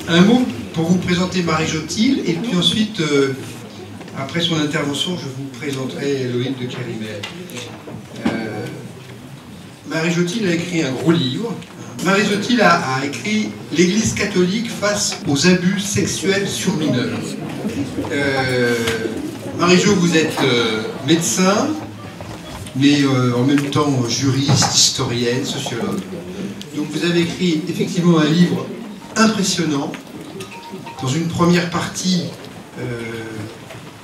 Un mot pour vous présenter Marie Jotille, et puis ensuite, après son intervention, je vous présenterai Loïc de Kérimel. Marie Jotille a écrit un gros livre. Marie Jotille a écrit « L'Église catholique face aux abus sexuels sur mineurs ». Marie-Jo, vous êtes médecin, mais en même temps juriste, historienne, sociologue. Donc vous avez écrit effectivement un livre impressionnant. Dans une première partie,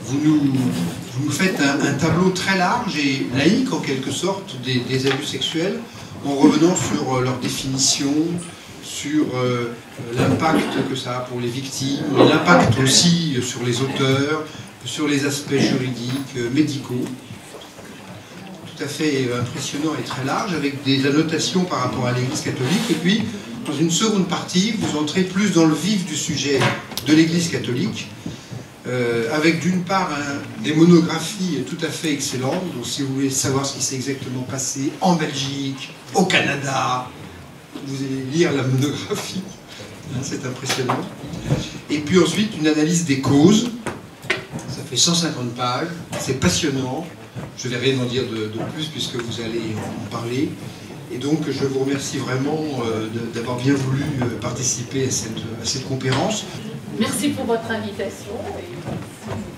vous nous faites un tableau très large et laïque en quelque sorte des abus sexuels, en revenant sur leur définition, sur l'impact que ça a pour les victimes, l'impact aussi sur les auteurs, sur les aspects juridiques, médicaux. Tout à fait impressionnant et très large, avec des annotations par rapport à l'Église catholique. Et puis, dans une seconde partie, vous entrez plus dans le vif du sujet de l'Église catholique, avec d'une part des monographies tout à fait excellentes. Donc si vous voulez savoir ce qui s'est exactement passé en Belgique, au Canada, vous allez lire la monographie, c'est impressionnant. Et puis ensuite une analyse des causes, ça fait 150 pages, c'est passionnant. Je ne vais rien en dire de plus puisque vous allez en parler. Et donc je vous remercie vraiment d'avoir bien voulu participer à cette conférence. Merci pour votre invitation et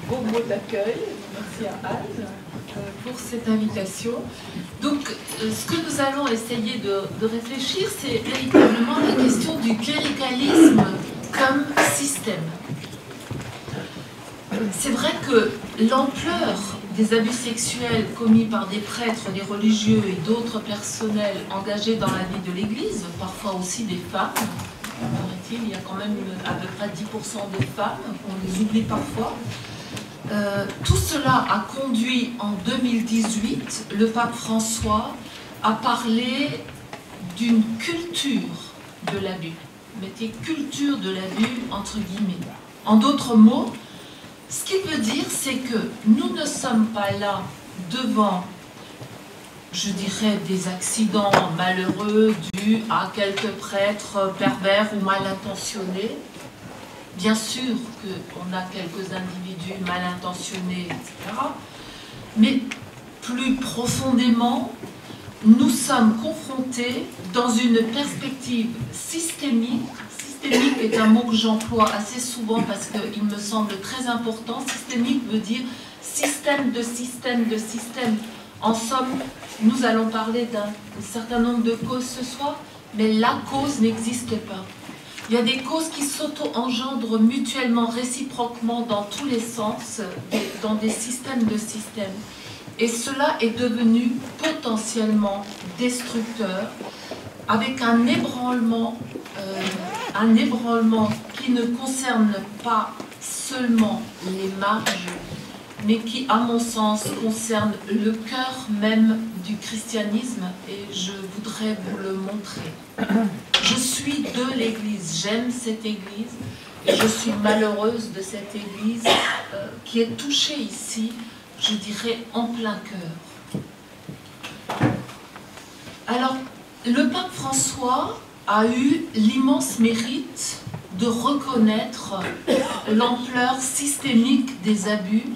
vos mots d'accueil. Merci à Anne pour cette invitation. Donc, ce que nous allons essayer de réfléchir, c'est véritablement la question du cléricalisme comme système. C'est vrai que l'ampleur des abus sexuels commis par des prêtres, des religieux et d'autres personnels engagés dans la vie de l'Église, parfois aussi des femmes, il y a quand même à peu près 10% de femmes, on les oublie parfois. Tout cela a conduit en 2018 le pape François à parler d'une culture de l'abus. Mettez culture de l'abus entre guillemets. En d'autres mots, ce qu'il veut dire, c'est que nous ne sommes pas là devant, je dirais, des accidents malheureux dus à quelques prêtres pervers ou mal intentionnés. Bien sûr qu'on a quelques individus mal intentionnés, etc. Mais plus profondément, nous sommes confrontés dans une perspective systémique. Systémique est un mot que j'emploie assez souvent parce qu'il me semble très important. Systémique veut dire système de système de système. En somme, nous allons parler d'un certain nombre de causes ce soir, mais la cause n'existe pas. Il y a des causes qui s'auto-engendrent mutuellement, réciproquement, dans tous les sens, dans des systèmes de systèmes. Et cela est devenu potentiellement destructeur, avec un ébranlement qui ne concerne pas seulement les marges, mais qui, à mon sens, concerne le cœur même du christianisme, et je voudrais vous le montrer. Je suis de l'Église, j'aime cette Église, et je suis malheureuse de cette Église qui est touchée ici, je dirais, en plein cœur. Alors, le pape François a eu l'immense mérite de reconnaître l'ampleur systémique des abus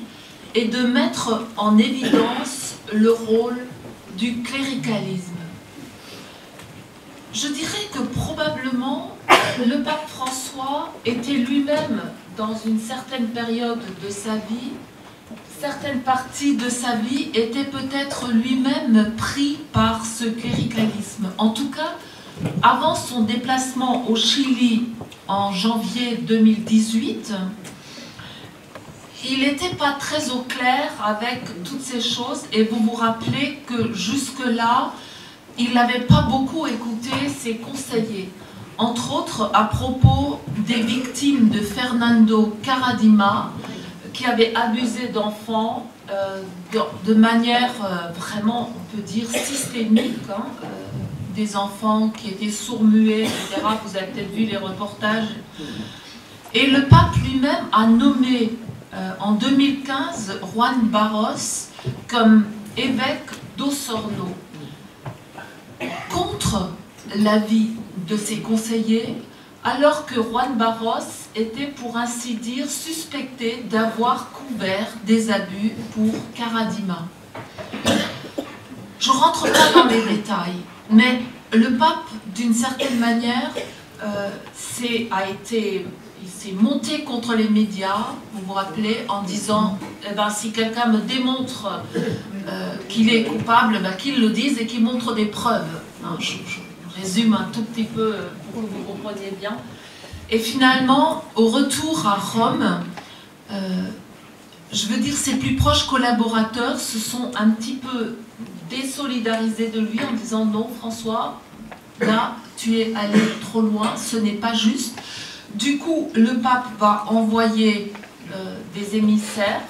et de mettre en évidence le rôle du cléricalisme. Je dirais que probablement le pape François était lui-même, dans une certaine période de sa vie, certaines parties de sa vie étaient peut-être lui-même pris par ce cléricalisme. En tout cas, avant son déplacement au Chili en janvier 2018, il n'était pas très au clair avec toutes ces choses, et vous vous rappelez que jusque-là, il n'avait pas beaucoup écouté ses conseillers, entre autres à propos des victimes de Fernando Karadima, qui avait abusé d'enfants de manière vraiment, on peut dire, systémique, hein, des enfants qui étaient sourds-muets, etc. Vous avez peut-être vu les reportages. Et le pape lui-même a nommé en 2015 Juan Barros comme évêque d'Osorno, contre l'avis de ses conseillers, alors que Juan Barros était, pour ainsi dire, suspecté d'avoir couvert des abus pour Karadima. Je ne rentre pas dans les détails, mais le pape, d'une certaine manière, il s'est monté contre les médias, vous vous rappelez, en disant eh ben, si quelqu'un me démontre qu'il est coupable, ben, qu'il le dise et qu'il montre des preuves. Hein, je résume un tout petit peu pour que vous compreniez bien. Et finalement, au retour à Rome, je veux dire, ses plus proches collaborateurs se sont un petit peu désolidarisés de lui en disant non, François, là, tu es allé trop loin, ce n'est pas juste. Du coup, le pape va envoyer des émissaires,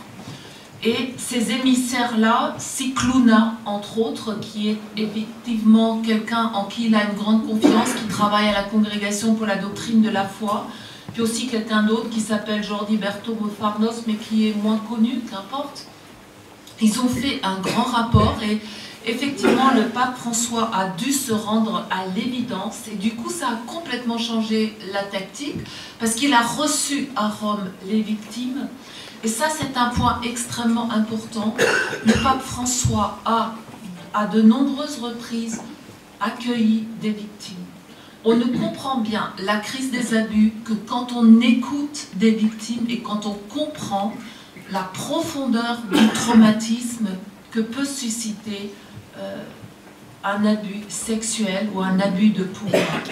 et ces émissaires-là, Scicluna, entre autres, qui est effectivement quelqu'un en qui il a une grande confiance, qui travaille à la Congrégation pour la doctrine de la foi, puis aussi quelqu'un d'autre qui s'appelle Jordi Bertomo Farnos, mais qui est moins connu, qu'importe. Ils ont fait un grand rapport, et effectivement, le pape François a dû se rendre à l'évidence, et du coup, ça a complètement changé la tactique, parce qu'il a reçu à Rome les victimes. Et ça, c'est un point extrêmement important. Le pape François a, à de nombreuses reprises, accueilli des victimes. On ne comprend bien la crise des abus que quand on écoute des victimes et quand on comprend la profondeur du traumatisme que peut susciter un abus sexuel ou un abus de pouvoir.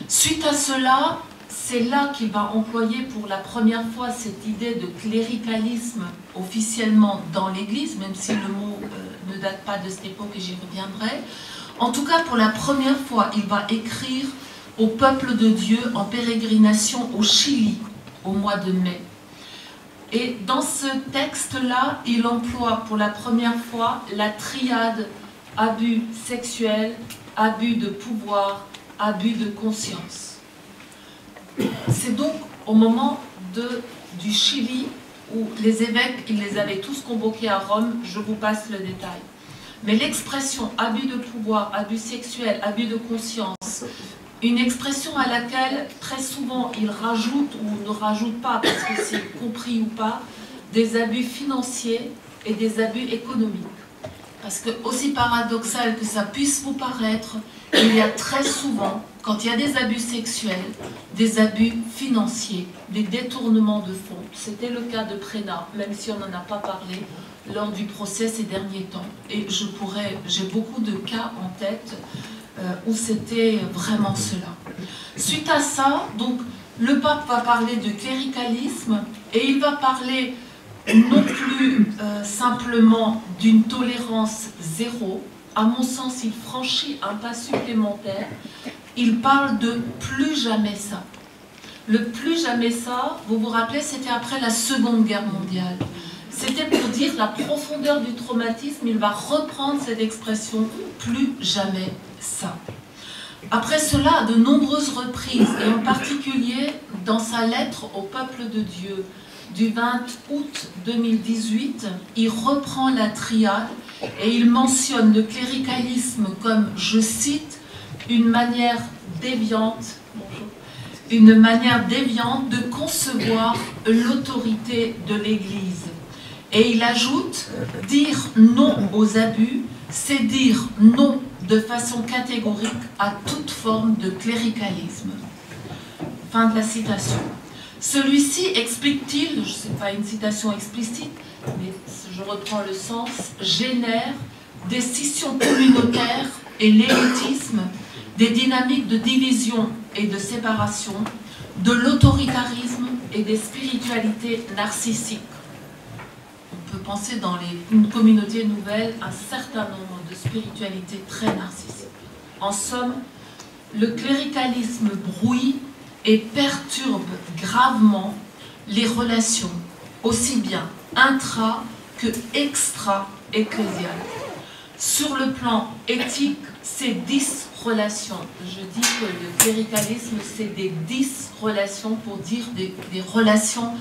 Suite à cela, c'est là qu'il va employer pour la première fois cette idée de cléricalisme officiellement dans l'Église, même si le mot ne date pas de cette époque et j'y reviendrai. En tout cas, pour la première fois, il va écrire au peuple de Dieu en pérégrination au Chili au mois de mai. Et dans ce texte-là, il emploie pour la première fois la triade abus sexuel, abus de pouvoir, abus de conscience. C'est donc au moment du Chili où les évêques, ils les avaient tous convoqués à Rome, je vous passe le détail. Mais l'expression abus de pouvoir, abus sexuel, abus de conscience, une expression à laquelle très souvent ils rajoutent ou ne rajoutent pas, parce que c'est compris ou pas, des abus financiers et des abus économiques. Parce que, aussi paradoxal que ça puisse vous paraître, il y a très souvent, quand il y a des abus sexuels, des abus financiers, des détournements de fonds. C'était le cas de Prena, même si on n'en a pas parlé lors du procès ces derniers temps. Et j'ai beaucoup de cas en tête où c'était vraiment cela. Suite à ça, donc, le pape va parler de cléricalisme et il va parler non plus simplement d'une tolérance zéro. À mon sens, il franchit un pas supplémentaire. Il parle de plus jamais ça. Le plus jamais ça, vous vous rappelez, c'était après la Seconde Guerre mondiale. C'était pour dire la profondeur du traumatisme. Il va reprendre cette expression, plus jamais ça. Après cela, à de nombreuses reprises, et en particulier dans sa lettre au peuple de Dieu, du 20 août 2018, il reprend la triade et il mentionne le cléricalisme comme, je cite, une manière déviante de concevoir l'autorité de l'Église. Et il ajoute, dire non aux abus, c'est dire non de façon catégorique à toute forme de cléricalisme. Fin de la citation. Celui-ci, explique-t-il, ce n'est pas une citation explicite, mais je reprends le sens, génère des scissions communautaires et l'élitisme, des dynamiques de division et de séparation, de l'autoritarisme et des spiritualités narcissiques. On peut penser dans une communauté nouvelle un certain nombre de spiritualités très narcissiques. En somme, le cléricalisme brouille et perturbe gravement les relations, aussi bien intra que extra-ecclésiales. Sur le plan éthique, c'est 10 relations. Je dis que le cléricalisme, c'est des 10 relations pour dire des relations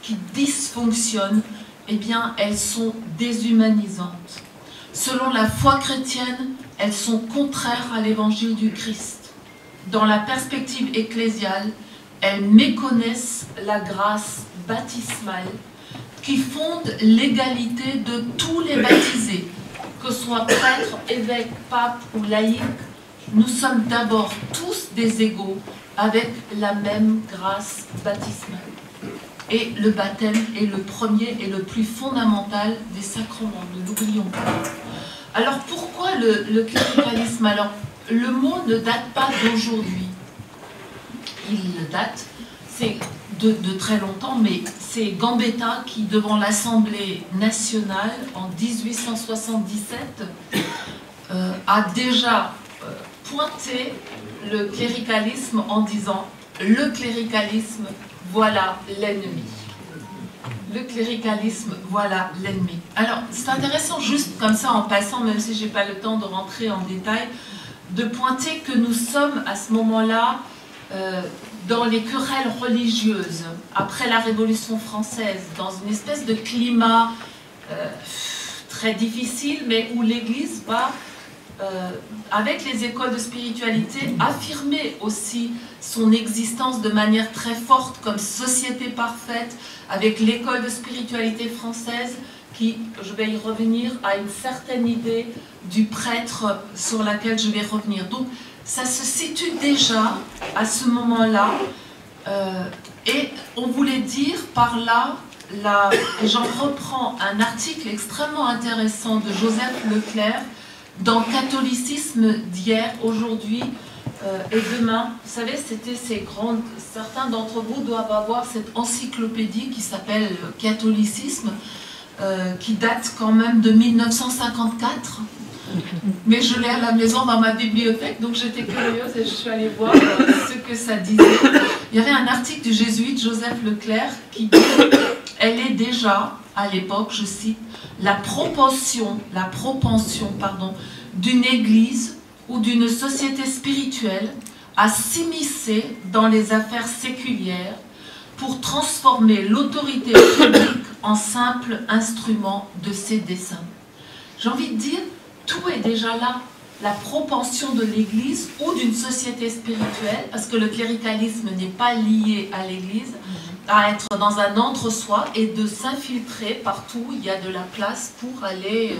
qui dysfonctionnent, eh bien, elles sont déshumanisantes. Selon la foi chrétienne, elles sont contraires à l'évangile du Christ. dans la perspective ecclésiale, elles méconnaissent la grâce baptismale qui fonde l'égalité de tous les baptisés, que ce soit prêtres, évêques, papes ou laïcs. Nous sommes d'abord tous des égaux avec la même grâce baptismale. Et le baptême est le premier et le plus fondamental des sacrements, ne l'oublions pas. Alors pourquoi le cléricalisme? Alors le mot ne date pas d'aujourd'hui. Il date, c'est de très longtemps, mais c'est Gambetta qui, devant l'Assemblée nationale en 1877, a déjà pointé le cléricalisme en disant « le cléricalisme, voilà l'ennemi ». Le cléricalisme, voilà l'ennemi. Alors, c'est intéressant, juste comme ça, en passant, même si je n'ai pas le temps de rentrer en détail, de pointer que nous sommes à ce moment-là dans les querelles religieuses, après la Révolution française, dans une espèce de climat très difficile, mais où l'Église va, avec les écoles de spiritualité, affirmer aussi son existence de manière très forte comme société parfaite, avec l'école de spiritualité française qui, je vais y revenir, a une certaine idée du prêtre sur laquelle je vais revenir. Donc, ça se situe déjà à ce moment-là, et on voulait dire par là, et j'en reprends un article extrêmement intéressant de Joseph Leclerc dans Catholicisme d'hier, aujourd'hui et demain. Vous savez, c'était ces grandes... Certains d'entre vous doivent avoir cette encyclopédie qui s'appelle Catholicisme, qui date quand même de 1954. Mais je l'ai à la maison dans ma bibliothèque, donc j'étais curieuse et je suis allée voir ce que ça disait. Il y avait un article du jésuite Joseph Leclerc qui dit « Elle est déjà, à l'époque, je cite, la propension d'une église ou d'une société spirituelle à s'immiscer dans les affaires séculières pour transformer l'autorité publique en simple instrument de ses desseins. » J'ai envie de dire, tout est déjà là. La propension de l'Église ou d'une société spirituelle, parce que le cléricalisme n'est pas lié à l'Église, à être dans un entre-soi et de s'infiltrer partout où il y a de la place pour aller,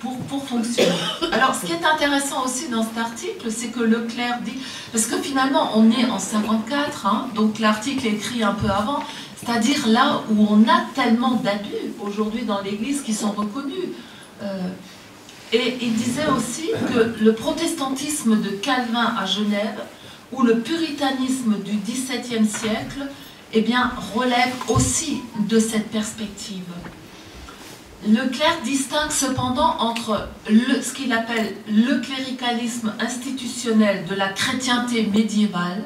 pour fonctionner. Alors, ce qui est intéressant aussi dans cet article, c'est que Leclerc dit, parce que finalement, on est en 54, hein, donc l'article est écrit un peu avant, c'est-à-dire là où on a tellement d'abus aujourd'hui dans l'Église qui sont reconnus. Et il disait aussi que le protestantisme de Calvin à Genève ou le puritanisme du XVIIe siècle, eh bien, relève aussi de cette perspective. Leclerc distingue cependant entre ce qu'il appelle le cléricalisme institutionnel de la chrétienté médiévale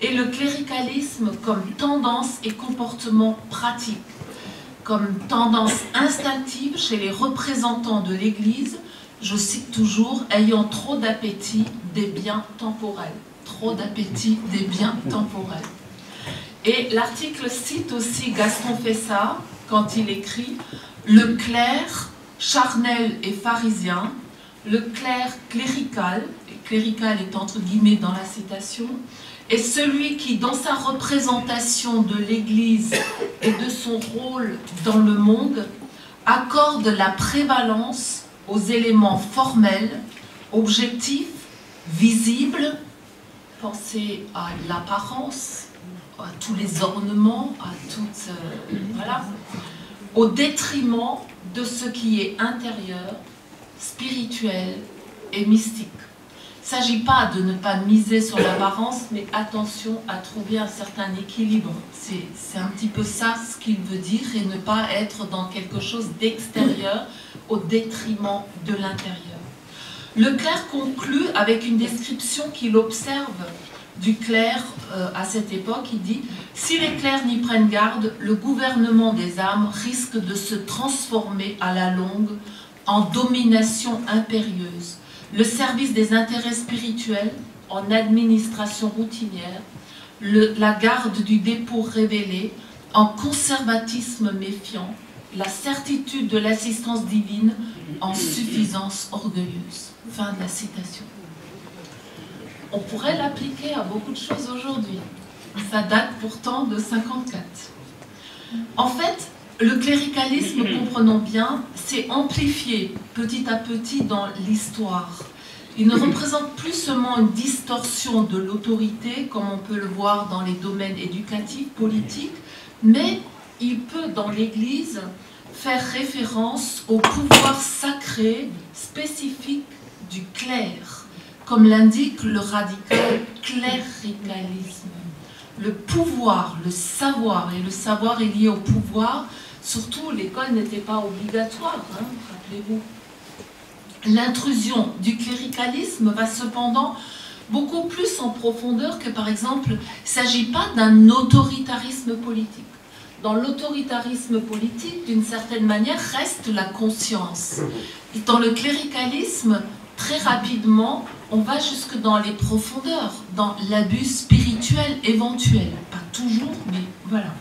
et le cléricalisme comme tendance et comportement pratique, comme tendance instinctive chez les représentants de l'Église, je cite toujours, ayant trop d'appétit des biens temporels. Trop d'appétit des biens temporels. Et l'article cite aussi Gaston Fessard, quand il écrit « Le clerc charnel et pharisien, le clerc clérical, et clérical est entre guillemets dans la citation, est celui qui, dans sa représentation de l'Église et de son rôle dans le monde, accorde la prévalence aux éléments formels, objectifs, visibles, pensez à l'apparence, à tous les ornements, à toutes, voilà, au détriment de ce qui est intérieur, spirituel et mystique. Il ne s'agit pas de ne pas miser sur l'apparence, mais attention à trouver un certain équilibre. C'est un petit peu ça ce qu'il veut dire, et ne pas être dans quelque chose d'extérieur au détriment de l'intérieur. Leclerc conclut avec une description qu'il observe du clerc à cette époque. Il dit « Si les clercs n'y prennent garde, le gouvernement des âmes risque de se transformer à la longue en domination impérieuse. Le service des intérêts spirituels en administration routinière, la garde du dépôt révélé en conservatisme méfiant, la certitude de l'assistance divine en suffisance orgueilleuse. » Fin de la citation. on pourrait l'appliquer à beaucoup de choses aujourd'hui. Ça date pourtant de 54. En fait, le cléricalisme, comprenons bien, s'est amplifié petit à petit dans l'histoire. Il ne représente plus seulement une distorsion de l'autorité, comme on peut le voir dans les domaines éducatifs, politiques, mais il peut, dans l'Église, faire référence au pouvoir sacré spécifique du clerc, comme l'indique le radical cléricalisme. Le pouvoir, le savoir, et le savoir est lié au pouvoir, surtout l'école n'était pas obligatoire, hein, rappelez-vous. L'intrusion du cléricalisme va cependant beaucoup plus en profondeur que, par exemple, il ne s'agit pas d'un autoritarisme politique. Dans l'autoritarisme politique, d'une certaine manière, reste la conscience. Et dans le cléricalisme, très rapidement, on va jusque dans les profondeurs, dans l'abus spirituel éventuel. Pas toujours, mais voilà.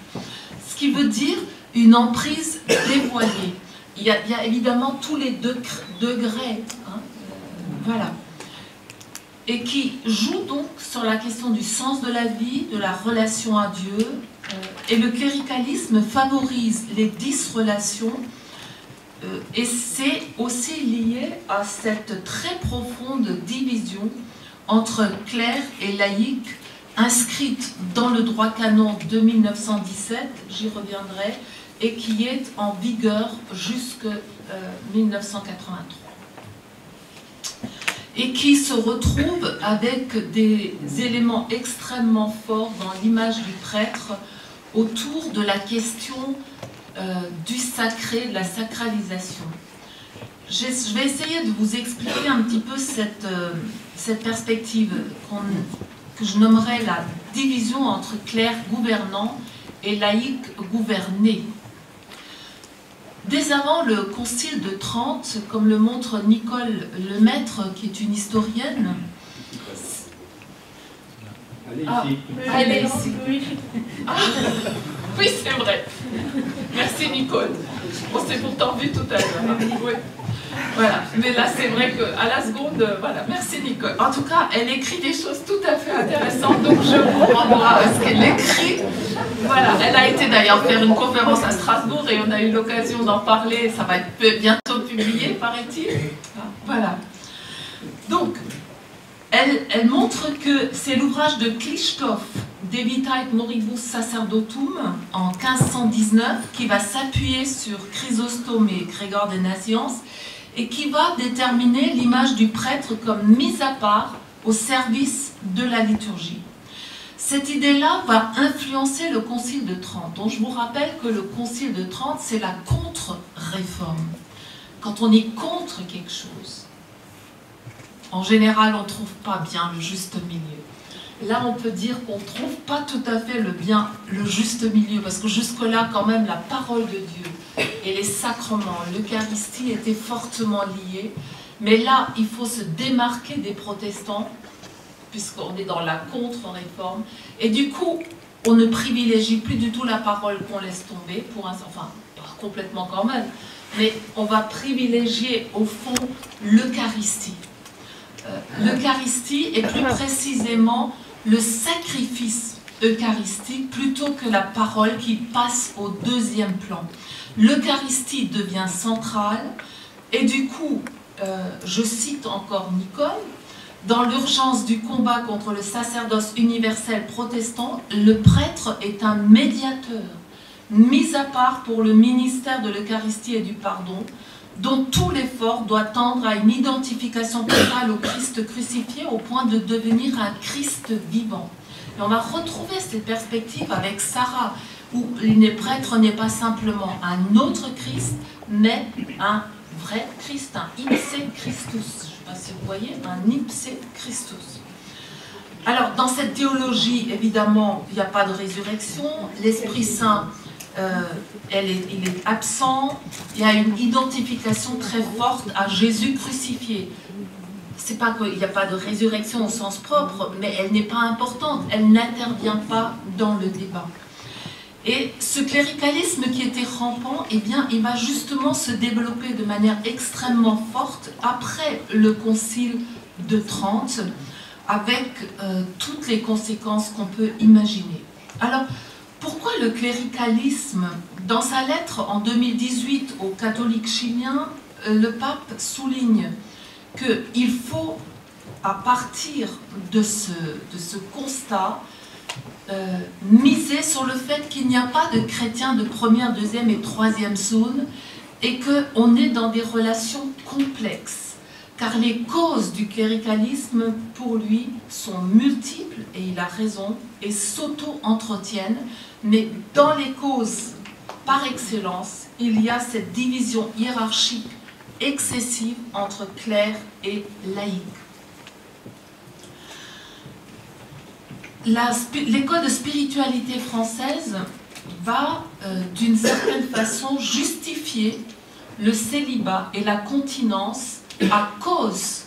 Ce qui veut dire une emprise dévoilée. Il y a évidemment tous les degrés, hein, voilà. Et qui joue donc sur la question du sens de la vie, de la relation à Dieu. Et le cléricalisme favorise les disrelations. Et c'est aussi lié à cette très profonde division entre clerc et laïc, inscrite dans le droit canon de 1917, j'y reviendrai, et qui est en vigueur jusqu'en 1983. Et qui se retrouve avec des éléments extrêmement forts dans l'image du prêtre autour de la question du sacré, de la sacralisation. Je vais essayer de vous expliquer un petit peu cette perspective que je nommerais la division entre clerc gouvernant et laïc gouverné. Dès avant le Concile de Trente, comme le montre Nicole Lemaître, qui est une historienne. Allez ici. Oui, c'est vrai. Merci Nicole. On s'est pourtant vu tout à l'heure. Oui. Voilà. Mais là, c'est vrai qu'à la seconde, voilà. Merci Nicole. En tout cas, elle écrit des choses tout à fait intéressantes, donc je comprends ce qu'elle écrit. Voilà. Elle a été d'ailleurs faire une conférence à Strasbourg et on a eu l'occasion d'en parler. Ça va être bientôt publié, paraît-il. Voilà. Donc, elle montre que c'est l'ouvrage de Klichthoff, De Vita et Moribus Sacerdotum, en 1519, qui va s'appuyer sur Chrysostome et Grégor des Naziances, et qui va déterminer l'image du prêtre comme mise à part au service de la liturgie. Cette idée-là va influencer le Concile de Trente. Donc je vous rappelle que le Concile de Trente, c'est la contre-réforme. Quand on est contre quelque chose, en général, on ne trouve pas bien le juste milieu. Là, on peut dire qu'on ne trouve pas tout à fait le juste milieu, parce que jusque-là, quand même, la parole de Dieu et les sacrements, l'Eucharistie étaient fortement liés. Mais là, il faut se démarquer des protestants, puisqu'on est dans la contre-réforme. Et du coup, on ne privilégie plus du tout la parole qu'on laisse tomber, enfin, pas complètement quand même, mais on va privilégier, au fond, l'Eucharistie. L'Eucharistie et plus précisément le sacrifice eucharistique plutôt que la parole qui passe au deuxième plan. L'Eucharistie devient centrale et du coup, je cite encore Nicole, dans l'urgence du combat contre le sacerdoce universel protestant, le prêtre est un médiateur mis à part pour le ministère de l'Eucharistie et du pardon, dont tout l'effort doit tendre à une identification totale au Christ crucifié au point de devenir un Christ vivant. Et on va retrouver cette perspective avec Sarah, où le prêtre n'est pas simplement un autre Christ, mais un vrai Christ, un ipse Christus. Je ne sais pas si vous voyez, un ipse Christus. Alors, dans cette théologie, évidemment, il n'y a pas de résurrection, l'Esprit Saint il est absent, il y a une identification très forte à Jésus crucifié. C'est pas qu'il n'y a pas de résurrection au sens propre, mais elle n'est pas importante, elle n'intervient pas dans le débat. Et ce cléricalisme qui était rampant, eh bien, il va justement se développer de manière extrêmement forte après le Concile de Trente, avec toutes les conséquences qu'on peut imaginer. Alors, pourquoi le cléricalisme? Dans sa lettre en 2018 aux catholiques chiliens, le pape souligne qu'il faut, à partir de ce constat, miser sur le fait qu'il n'y a pas de chrétiens de première, deuxième et troisième zone et qu'on est dans des relations complexes. Car les causes du cléricalisme, pour lui, sont multiples, et il a raison, et s'auto-entretiennent. Mais dans les causes, par excellence, il y a cette division hiérarchique excessive entre clerc et laïc. L'école de spiritualité française va, d'une certaine façon, justifier le célibat et la continence à cause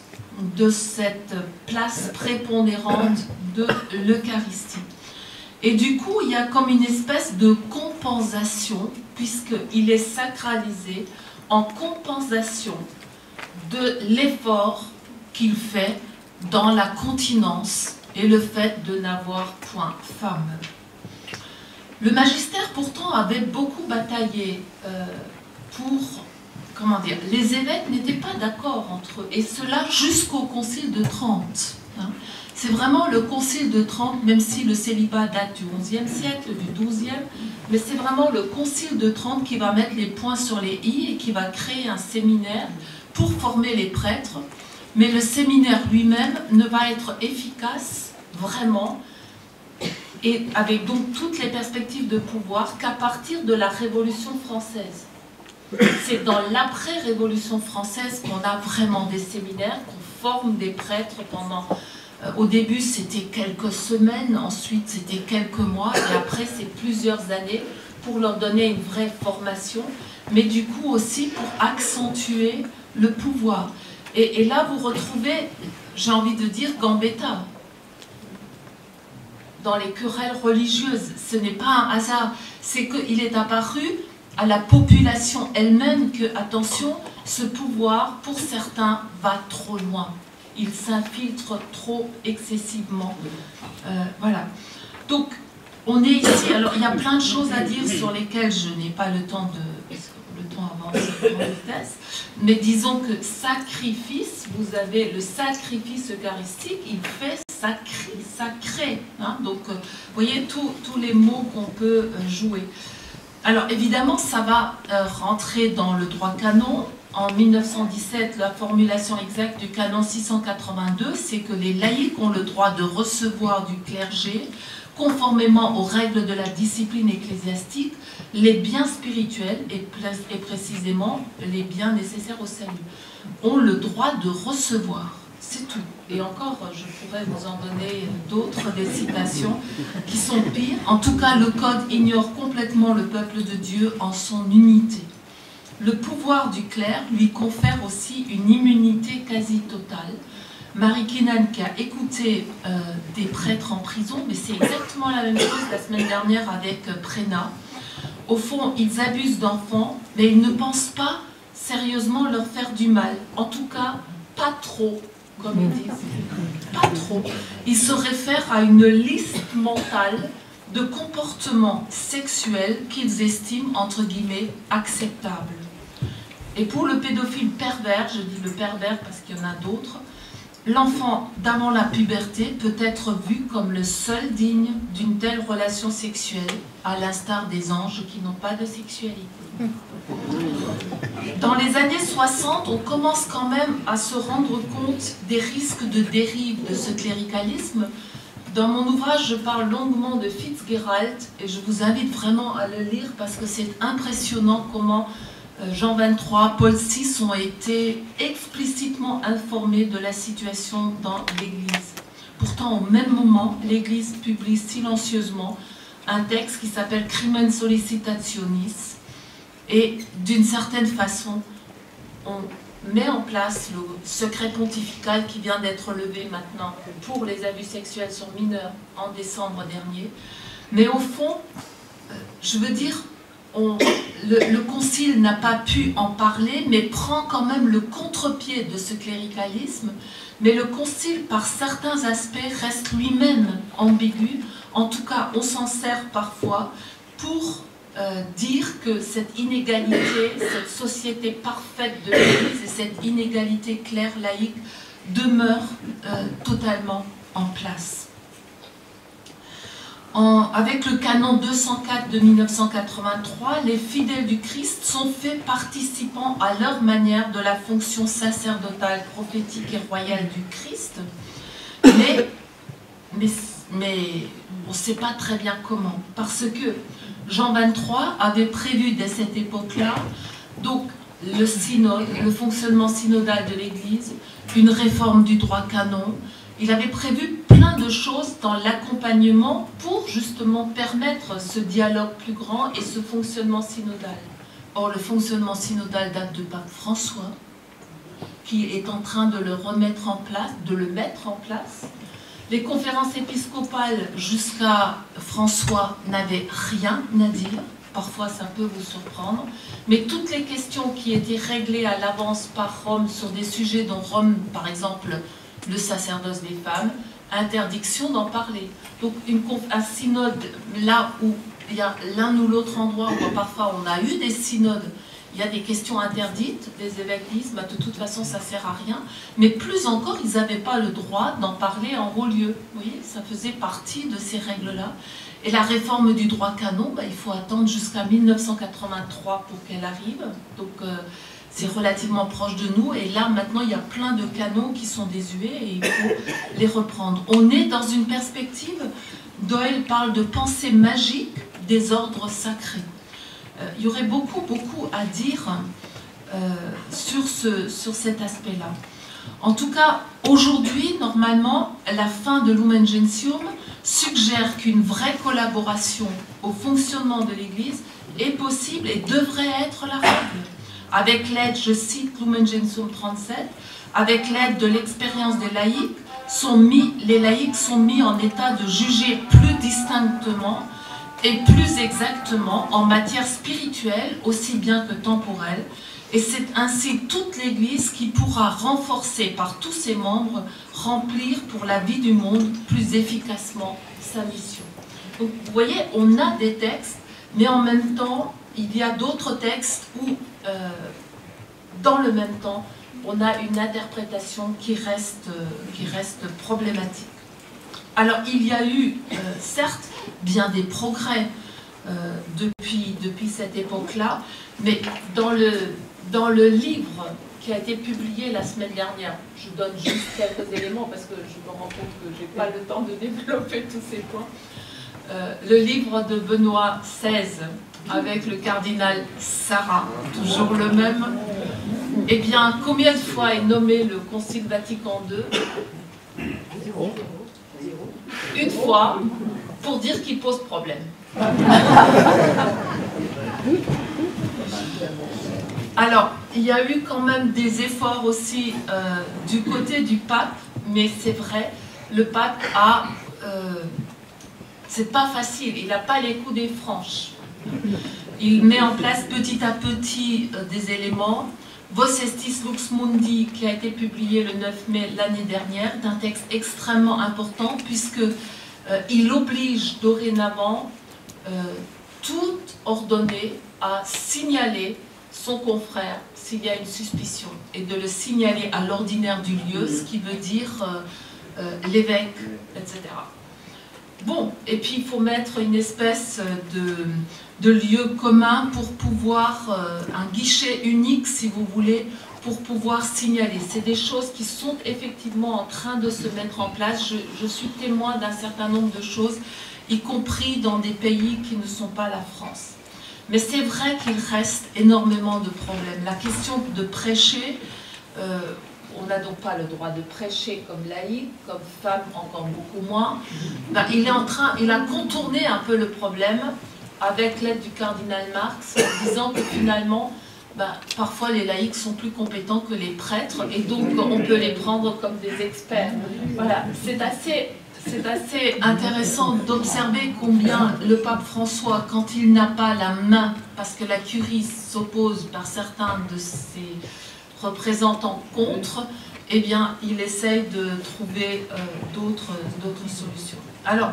de cette place prépondérante de l'Eucharistie. Et du coup, il y a comme une espèce de compensation, puisqu'il est sacralisé en compensation de l'effort qu'il fait dans la continence et le fait de n'avoir point femme. Le magistère, pourtant, avait beaucoup bataillé pour... Comment dire, les évêques n'étaient pas d'accord entre eux, et cela jusqu'au Concile de Trente. Hein. C'est vraiment le Concile de Trente, même si le célibat date du XIe siècle, du XIIe, mais c'est vraiment le Concile de Trente qui va mettre les points sur les i et qui va créer un séminaire pour former les prêtres. Mais le séminaire lui-même ne va être efficace, vraiment, et avec donc toutes les perspectives de pouvoir, qu'à partir de la Révolution française. C'est dans l'après-Révolution française qu'on a vraiment des séminaires, qu'on forme des prêtres pendant... au début, c'était quelques semaines, ensuite, c'était quelques mois, et après, c'est plusieurs années pour leur donner une vraie formation, mais du coup aussi pour accentuer le pouvoir. Et là, vous retrouvez, j'ai envie de dire, Gambetta. Dans les querelles religieuses, ce n'est pas un hasard, c'est qu'il est apparu à la population elle-même que, attention, ce pouvoir, pour certains, va trop loin. Il s'infiltre trop excessivement. Voilà. Donc, on est ici. Alors, il y a plein de choses à dire sur lesquelles je n'ai pas le temps de... parce que le temps avance en vitesse. Mais disons que sacrifice, vous avez le sacrifice eucharistique, il fait sacré. Hein. Donc, vous voyez tous les mots qu'on peut jouer. Alors évidemment, ça va rentrer dans le droit canon. En 1917, la formulation exacte du canon 682, c'est que les laïcs ont le droit de recevoir du clergé, conformément aux règles de la discipline ecclésiastique, les biens spirituels et précisément les biens nécessaires au salut. Ont le droit de recevoir. C'est tout. Et encore, je pourrais vous en donner d'autres, des citations qui sont pires. En tout cas, le Code ignore complètement le peuple de Dieu en son unité. Le pouvoir du clerc lui confère aussi une immunité quasi totale. Marie Keenan, qui a écouté des prêtres en prison, mais c'est exactement la même chose la semaine dernière avec Prénat. Au fond, ils abusent d'enfants, mais ils ne pensent pas sérieusement leur faire du mal. En tout cas, pas trop. Comme ils disent, pas trop. Ils se réfèrent à une liste mentale de comportements sexuels qu'ils estiment, entre guillemets, acceptables. Et pour le pédophile pervers, je dis le pervers parce qu'il y en a d'autres, l'enfant d'avant la puberté peut être vu comme le seul digne d'une telle relation sexuelle, à l'instar des anges qui n'ont pas de sexualité. Dans les années 60, on commence quand même à se rendre compte des risques de dérive de ce cléricalisme. Dans mon ouvrage, je parle longuement de Fitzgerald et je vous invite vraiment à le lire parce que c'est impressionnant comment Jean XXIII, Paul VI ont été explicitement informés de la situation dans l'Église. Pourtant, au même moment, l'Église publie silencieusement un texte qui s'appelle Crimen Sollicitationis. Et d'une certaine façon, on met en place le secret pontifical qui vient d'être levé maintenant pour les abus sexuels sur mineurs en décembre dernier. Mais au fond, je veux dire, le concile n'a pas pu en parler, mais prend quand même le contre-pied de ce cléricalisme. Mais le concile, par certains aspects, reste lui-même ambigu. En tout cas, on s'en sert parfois pour dire que cette inégalité, cette société parfaite de l'Église et cette inégalité claire laïque demeure totalement en place. Avec le canon 204 de 1983, les fidèles du Christ sont faits participants à leur manière de la fonction sacerdotale, prophétique et royale du Christ, mais on ne sait pas très bien comment, parce que Jean 23 avait prévu dès cette époque-là, donc le synode, le fonctionnement synodal de l'Église, une réforme du droit canon. Il avait prévu plein de choses dans l'accompagnement pour justement permettre ce dialogue plus grand et ce fonctionnement synodal. Or, le fonctionnement synodal date de Pape François, qui est en train de le remettre en place, de le mettre en place. Les conférences épiscopales jusqu'à François n'avaient rien à dire. Parfois, ça peut vous surprendre. Mais toutes les questions qui étaient réglées à l'avance par Rome sur des sujets dont Rome, par exemple, le sacerdoce des femmes, interdiction d'en parler. Donc un synode, là où il y a l'un ou l'autre endroit où parfois on a eu des synodes, il y a des questions interdites, des évêques disent, bah, de toute façon ça ne sert à rien, mais plus encore, ils n'avaient pas le droit d'en parler en haut lieu. Vous voyez, ça faisait partie de ces règles-là. Et la réforme du droit canon, bah, il faut attendre jusqu'à 1983 pour qu'elle arrive. Donc c'est relativement proche de nous, et là maintenant il y a plein de canons qui sont désuets et il faut les reprendre. On est dans une perspective, Doyle parle de pensée magique des ordres sacrés. Il y aurait beaucoup à dire sur cet aspect-là. En tout cas, aujourd'hui, normalement, la fin de Lumen Gentium suggère qu'une vraie collaboration au fonctionnement de l'Église est possible et devrait être la règle. Avec l'aide, je cite Lumen Gentium 37, avec l'aide de l'expérience des laïcs, les laïcs sont mis en état de juger plus distinctement et plus exactement en matière spirituelle, aussi bien que temporelle, et c'est ainsi toute l'Église qui pourra renforcer par tous ses membres, remplir pour la vie du monde plus efficacement sa mission. Donc vous voyez, on a des textes, mais en même temps, il y a d'autres textes où, dans le même temps, on a une interprétation qui reste problématique. Alors, il y a eu, certes, bien des progrès depuis cette époque-là, mais dans le livre qui a été publié la semaine dernière, je donne juste quelques éléments parce que je me rends compte que je n'ai pas le temps de développer tous ces points. Le livre de Benoît XVI, avec le cardinal Sarah, toujours le même. Eh bien, combien de fois est nommé le Concile Vatican II? Une fois, pour dire qu'il pose problème. Alors, il y a eu quand même des efforts aussi du côté du pape, mais c'est vrai, le pape a... c'est pas facile, il n'a pas les coudées franches. Il met en place petit à petit des éléments. Vos Estis Lux Mundi, qui a été publié le 9 mai l'année dernière, d'un texte extrêmement important, puisqu'il oblige dorénavant tout ordonné à signaler son confrère s'il y a une suspicion, et de le signaler à l'ordinaire du lieu, ce qui veut dire l'évêque, etc. Bon, et puis il faut mettre une espèce de lieu commun pour pouvoir, un guichet unique si vous voulez, pour pouvoir signaler. C'est des choses qui sont effectivement en train de se mettre en place. Je suis témoin d'un certain nombre de choses, y compris dans des pays qui ne sont pas la France. Mais c'est vrai qu'il reste énormément de problèmes. La question de prêcher, on n'a donc pas le droit de prêcher comme laïc, comme femme encore beaucoup moins. Ben, il a contourné un peu le problème avec l'aide du cardinal Marx, en disant que finalement, ben, parfois les laïcs sont plus compétents que les prêtres, et donc on peut les prendre comme des experts. Voilà, c'est assez c'est assez intéressant d'observer combien le pape François, quand il n'a pas la main, parce que la curie s'oppose par certains de ses représentants contre, eh bien, il essaye de trouver d'autres solutions. Alors,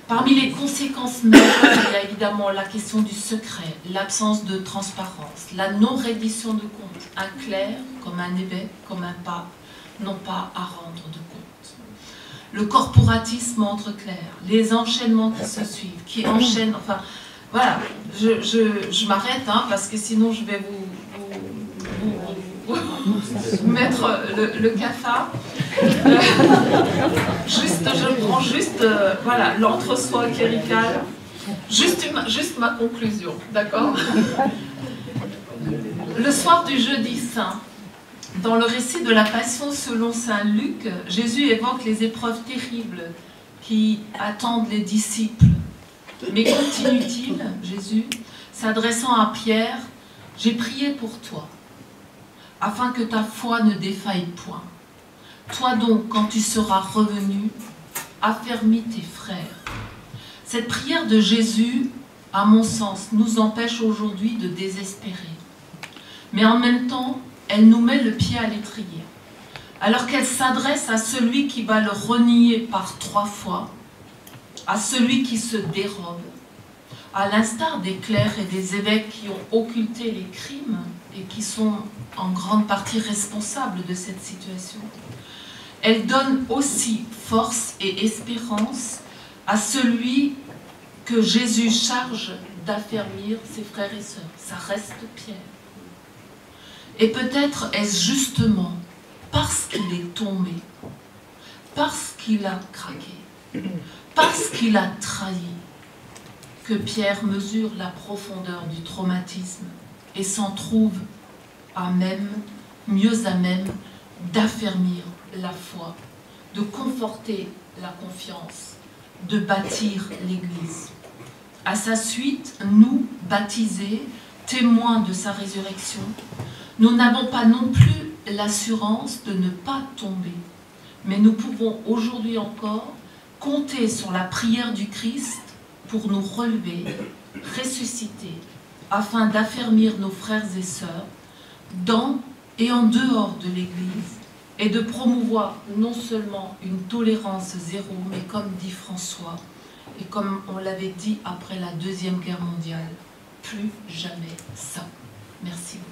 parmi les conséquences majeures, il y a évidemment la question du secret, l'absence de transparence, la non-reddition de comptes. Un clerc, comme un évêque, comme un pape, n'ont pas à rendre de compte. Le corporatisme entre clercs, les enchaînements qui se suivent, qui enchaînent, enfin, voilà, je m'arrête, hein, parce que sinon je vais vous mettre le cafard. Je prends juste voilà, l'entre-soi clérical, juste ma conclusion, d'accord? Le soir du jeudi saint, dans le récit de la Passion selon saint Luc, Jésus évoque les épreuves terribles qui attendent les disciples. Mais continue-t-il, Jésus, s'adressant à Pierre, « J'ai prié pour toi, afin que ta foi ne défaille point. Toi donc, quand tu seras revenu, affermis tes frères. » Cette prière de Jésus, à mon sens, nous empêche aujourd'hui de désespérer. Mais en même temps, elle nous met le pied à l'étrier. Alors qu'elle s'adresse à celui qui va le renier par 3 fois, à celui qui se dérobe, à l'instar des clercs et des évêques qui ont occulté les crimes et qui sont en grande partie responsables de cette situation. Elle donne aussi force et espérance à celui que Jésus charge d'affermir ses frères et sœurs. Ça reste Pierre. Et peut-être est-ce justement parce qu'il est tombé, parce qu'il a craqué, parce qu'il a trahi, que Pierre mesure la profondeur du traumatisme et s'en trouve mieux à même d'affermir la foi, de conforter la confiance, de bâtir l'Église. À sa suite, nous, baptisés, témoins de sa résurrection, nous n'avons pas non plus l'assurance de ne pas tomber, mais nous pouvons aujourd'hui encore compter sur la prière du Christ pour nous relever, ressusciter, afin d'affermir nos frères et sœurs dans et en dehors de l'Église et de promouvoir non seulement une tolérance zéro, mais comme dit François, et comme on l'avait dit après la Deuxième Guerre mondiale, plus jamais ça. Merci beaucoup.